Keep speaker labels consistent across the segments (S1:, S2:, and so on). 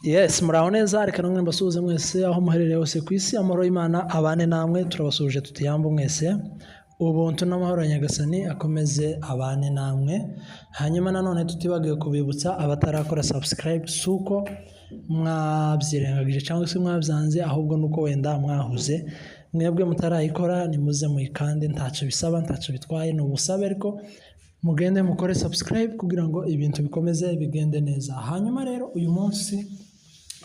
S1: Yes, muraho neza, reka namwe mbasuhuze mwese aho muherereye hose ku isi, amahoro y'Imana abane namwe, turabasuhuje tutiyambu mwese. Ubuntu n'amahoro ya Nyagasani akomeze abane namwe. Hanyuma nanone tutibagiwe kubibutsa abatarakora subscribe suko mwabyirengagije cyangwa se mwabyanze, ahubwo nuko wenda mwahuze. Mwebwe mutarayikora nimuze muyikande, ntacyo bisaba, ntacyo bitwaye, no busabe ariko mugende mukore subscribe kugira ngo ibintu bikomeze bigende neza. Hanyuma rero uyu munsi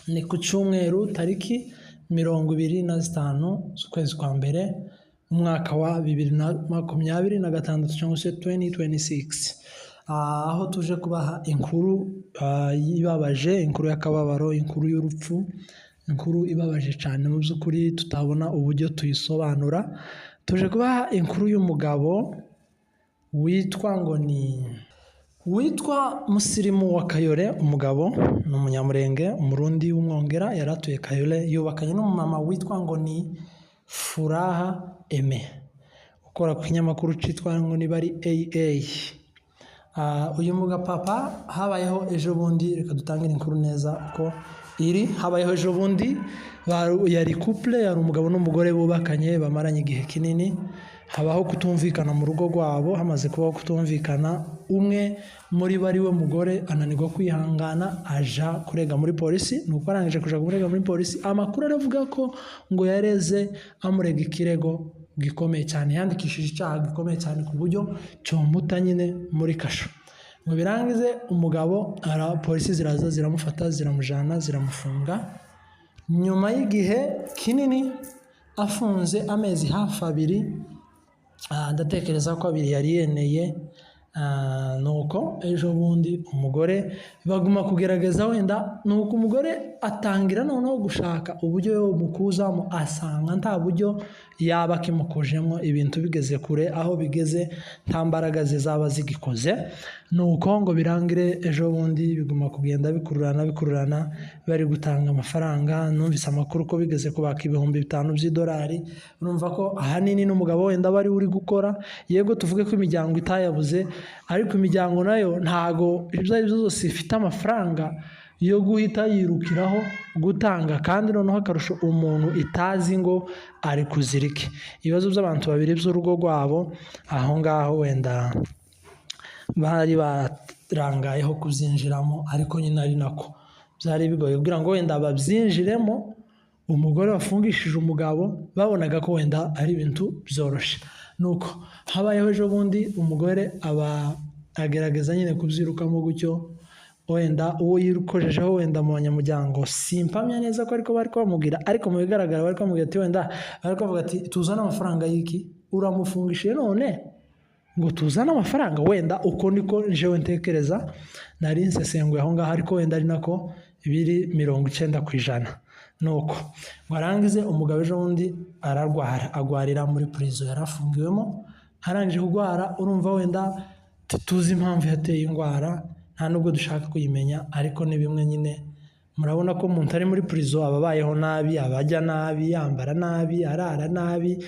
S1: ni ku cyumweru tariki 25 z'ukwezi kwa mbere umwaka wa 2026 cyangwa se 2026, aho tuje kubaha inkuru ibabaje, inkuru y'akababaro, inkuru y'urupfu, inkuru ibabaje cyane mu by'ukuri tutabona uburyo tuyisobanura. Tuje kubaha inkuru y'umugabo witwa Musirimu wa Kayole. Umugabo ni umunyamurenge, umurundi w'umwongera, yaratuye Kayole, yubakanye n'umumama witwa ngo ni Furaha Aime, ukora ku kinyamakuru cyitwa ngo niba ari AA. Uyu mugapapa habayeho ejo bundi, reka dutangire inkuru neza uko iri. Habayeho ejo bundi, yari couple, yari umugabo n'umugore bubakanye bamaranye igihe kinini. Habaho kutumvikana mu rugo rwabo. Hamaze kubaho kutumvikana, umwe muri bari we mugore ananirwa kwihangana, aja kurega muri polisi. Nuko arangije kuja kurega muri polisi, amakuru aravuga ko ngo yareze amurega ikirego gikomeye cyane, yandikishije icyaha gikomeye cyane ku buryo cyomuta nyine muri kasho. Ngo birangize umugabo polisi ziraza ziramufata, ziramujana, ziramufunga. Nyuma y'igihe kinini afunze, amezi hafi 2, ndatekereza ko 2 yari yeneye. Nuko ejo bundi umugore baguma kugerageza, wenda nuko umugore atangira noneho gushaka uburyo yo mukuzamo, asanga nta buryo yaba kimukujemo, ibintu bigeze kure, aho bigeze nta mbaraga ze zaba zigikoze. Nuko ngo birangire ejo bundi biguma kugenda bikururana, bari gutanga amafaranga. Numvise amakuru ko bigeze kubaka $5,000 by'idolari. Urumva ko ahanini n'umugabo wenda bari uri gukora. Yego tuvuge ko imiryango itayabuze, ariko imiryango nayo ntago ibyo ari byo zose ifite amafaranga yo guhita yirukiraho gutanga, kandi noneho akarusho umuntu itazi ngo ari kuzirike. Ibibazo by'abantu babiri by'urugo rwabo aho ngaho wenda bari barangayeho kuzinjiramo, ariko nyine ari nako byari bigoye kugira ngo wenda babyinjiremo. Umugore wafungishije umugabo babonaga ko wenda ari ibintu byoroshye. Nuko habayeho ejo bundi umugore aba agerageza nyine kubyirukamo gutyo, wenda uwo yirukojejeho wenda mu banyamuryango simpamya neza ko ariko bari kubamubwira, ariko mu bigaragara bari kumubwira ati wenda bari kuvuga ati tuzana amafaranga y'iki, uramufungishije none ngo tuzana amafaranga. Wenda uko niko jewe ntekereza, nari nsesenguye aho ngaho, ariko wenda ari nako biri 90%. Nuko ngo arangize umugabo ejo bundi agwarira muri prison yarafungiwemo. Arangije kugwara, urumva wenda tuzi impamvu yateye indwara, nta nubwo dushaka kuyimenya, ariko ni bimwe nyine. Murabona ko umuntu ari muri prison ababayeho nabi, abajya nabi, yambara nabi, arara nabi,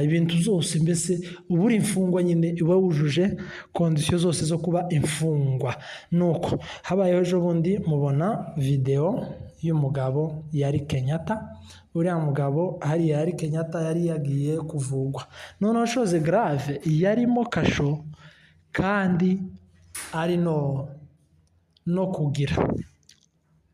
S1: ibintu zose mbese uburi imfungwa nyine iba wujuje kondisiyo zose zo kuba imfungwa. Nuko habayeho ejo bundi mubona video y'umugabo yari Kenyatta. Uriya mugabo hari yari Kenyatta yari yagiye kuvugwa, noneho chose grave yarimo kasho, kandi ari no kugira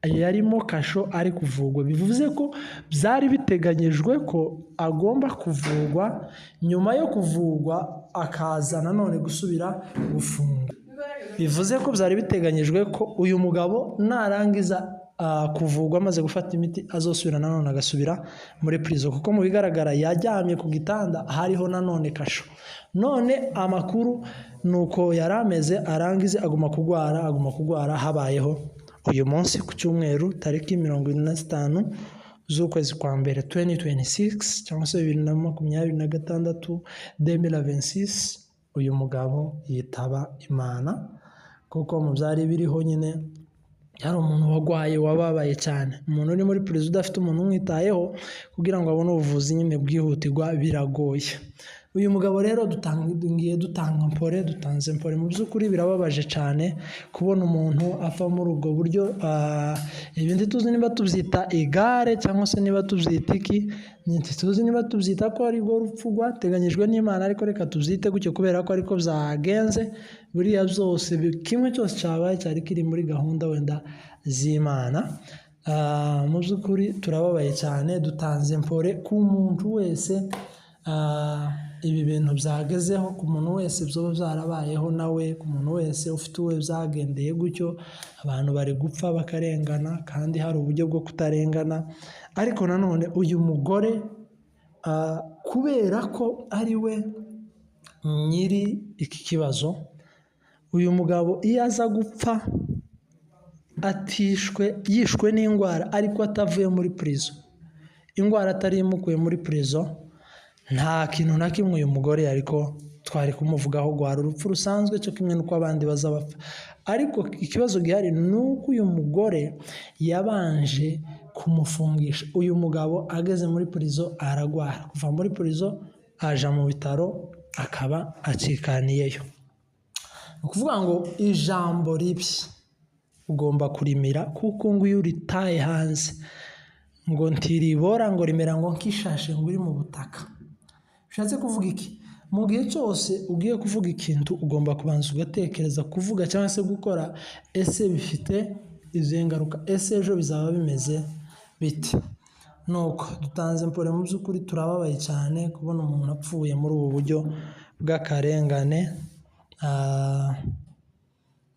S1: yarimo kasho ari kuvugwa. Bivuze ko byari biteganyijwe ko agomba kuvugwa, nyuma yo kuvugwa akaza nanone gusubira gufungwa. Bivuze ko byari biteganyijwe ko uyu mugabo narangiza kuvugwa amaze gufata imiti azosubira nanone agasubira muri prison, kuko mu bigaragara yajyamye ku gitanda hariho nanone kasho. None amakuru nuko yarameze, arangize aguma kugwara. Habayeho uyu munsi ku cyumweru tariki 25 z'ukwezi kwa mbere 2026 cyangwa se 2026, uyu mugabo yitaba Imana. Kuko mu byari biriho nyine yari umuntu wagwaye, wababaye cyane. Umuntu uri muri prison udafite umuntu umwitayeho kugira ngo abone ubuvuzi nyine bwihutirwa biragoye. uyu mugabo rero dutanze mpore mu by'ukuri birababaje cyane kubona umuntu ava muri ubwo buryo. Ibindi tuzi niba tubyita igare cyangwa se niba tubyita iki, tuzi niba tubyita ko ari rwo rupfu rwateganyijwe n'Imana, ariko reka tubyite gutyo kubera ko ariko byagenze. Buriya byose kimwe cyose cyabaye cyari kiri muri gahunda wenda z'Imana. Mu by'ukuri turababaye cyane, dutanze mpore ku muntu wese ibi bintu byagezeho, ku muntu wese byoba byarabayeho nawe, ku muntu wese ufite uwe byagendeye gutyo. Abantu bari gupfa bakarengana kandi hari uburyo bwo kutarengana, ariko nanone uyu mugore kubera ko ari we nyiri iki kibazo, uyu mugabo iyo aza gupfa yishwe n'indwara ariko atavuye muri prison, indwara atari imukuye muri prison, nta kintu na kimwe uyu mugore ariko twari kumuvugaho rwari urupfu rusanzwe cyo kimwe n'uko abandi baza bapfa. Ariko ikibazo gihari ni uko uyu mugore yabanje kumufungisha. Uyu mugabo ageze muri prison aragwara, kuva muri prison aja mu bitaro akaba acikaniyeyo. Ni ukuvuga ngo ijambo ribi ugomba kurimira, kuko ngo iyo uritaye hanze ngo ntiribora, ngo rimera ngo nk'ishashe ngo iri mu butaka. Bishatse kuvuga iki? Mu gihe cyose ugiye kuvuga ikintu ugomba kubanza ugatekereza kuvuga cyangwa se gukora, ese bifite izihe ngaruka, ese ejo bizaba bimeze bite? Nuko dutanze mpore mu by'ukuri turababaye cyane kubona umuntu apfuye muri ubu buryo bw'akarengane.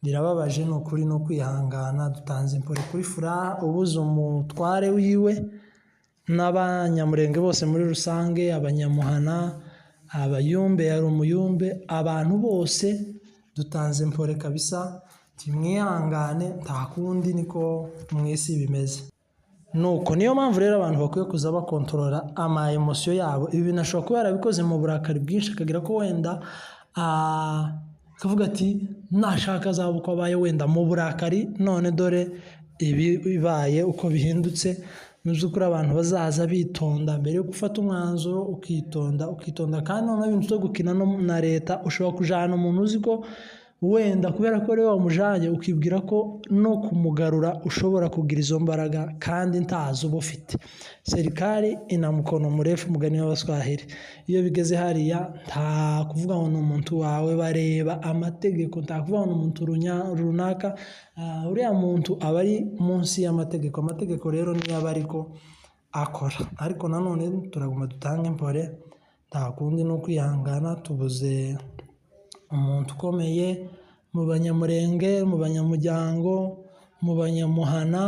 S1: Birababaje, ni ukuri no kwihangana. Dutanze mpore kuri Furaha ubuze umutware wiwe n'abanyamurenge bose muri rusange, abanyamuhana, abayumbe, yari umuyumbe, abantu bose dutanze mpore kabisa. Timwihangane, nta kundi niko mu isi bimeze. Nuko niyo mpamvu rero abantu bakwiye kuza bakontorora ama emotion yabo. Ibi bintu ashobora kuba yarabikoze mu burakari bwinshi, akagira ko wenda akavuga ati nashaka azaba uko abaye wenda mu burakari, none dore ibi bibaye uko bihindutse. Mu by'ukuri abantu bazaza bitonda mbere yo gufata umwanzuro, ukitonda kandi noneho ibintu byo gukina na leta, ushobora kujana umuntu uzi ko wenda kubera ko rero wamujanye ukibwira ko no kumugarura ushobora kugira izo mbaraga kandi ntazo uba ufite. Serikali ina mkono mrefu, mugani w'Abaswahili. Iyo bigeze hariya nta kuvuga ngo n'umuntu wawe, bareba amategeko, nta kuvuga ngo n'umuntu runaka. Uriya muntu aba ari munsi y'amategeko. Amategeko rero niyo aba ariko akora. Ariko nanone turaguma dutange mpore, nta kundi no kwihangana. Tubuze umuntu ukomeye mu banyamurenge, mu banyamuryango, mu banyamuhana.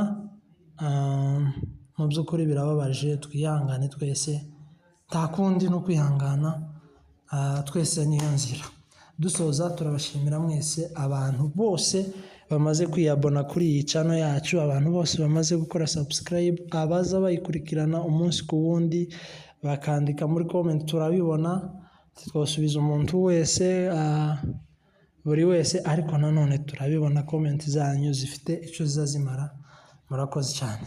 S1: Mu by'ukuri birababaje, twihangane twese, nta kundi no kwihangana. Twese niyo nzira. Dusoza turabashimira mwese abantu bose bamaze kwiyabona kuri iyi channel yacu, abantu bose bamaze gukora subscribe, abaza bayikurikirana umunsi ku wundi bakandika muri comment, turabibona. Twasubiza umuntu wese, buri wese, ariko nanone turabibona comment zanyu zifite icyo zizazimara. Murakoze cyane.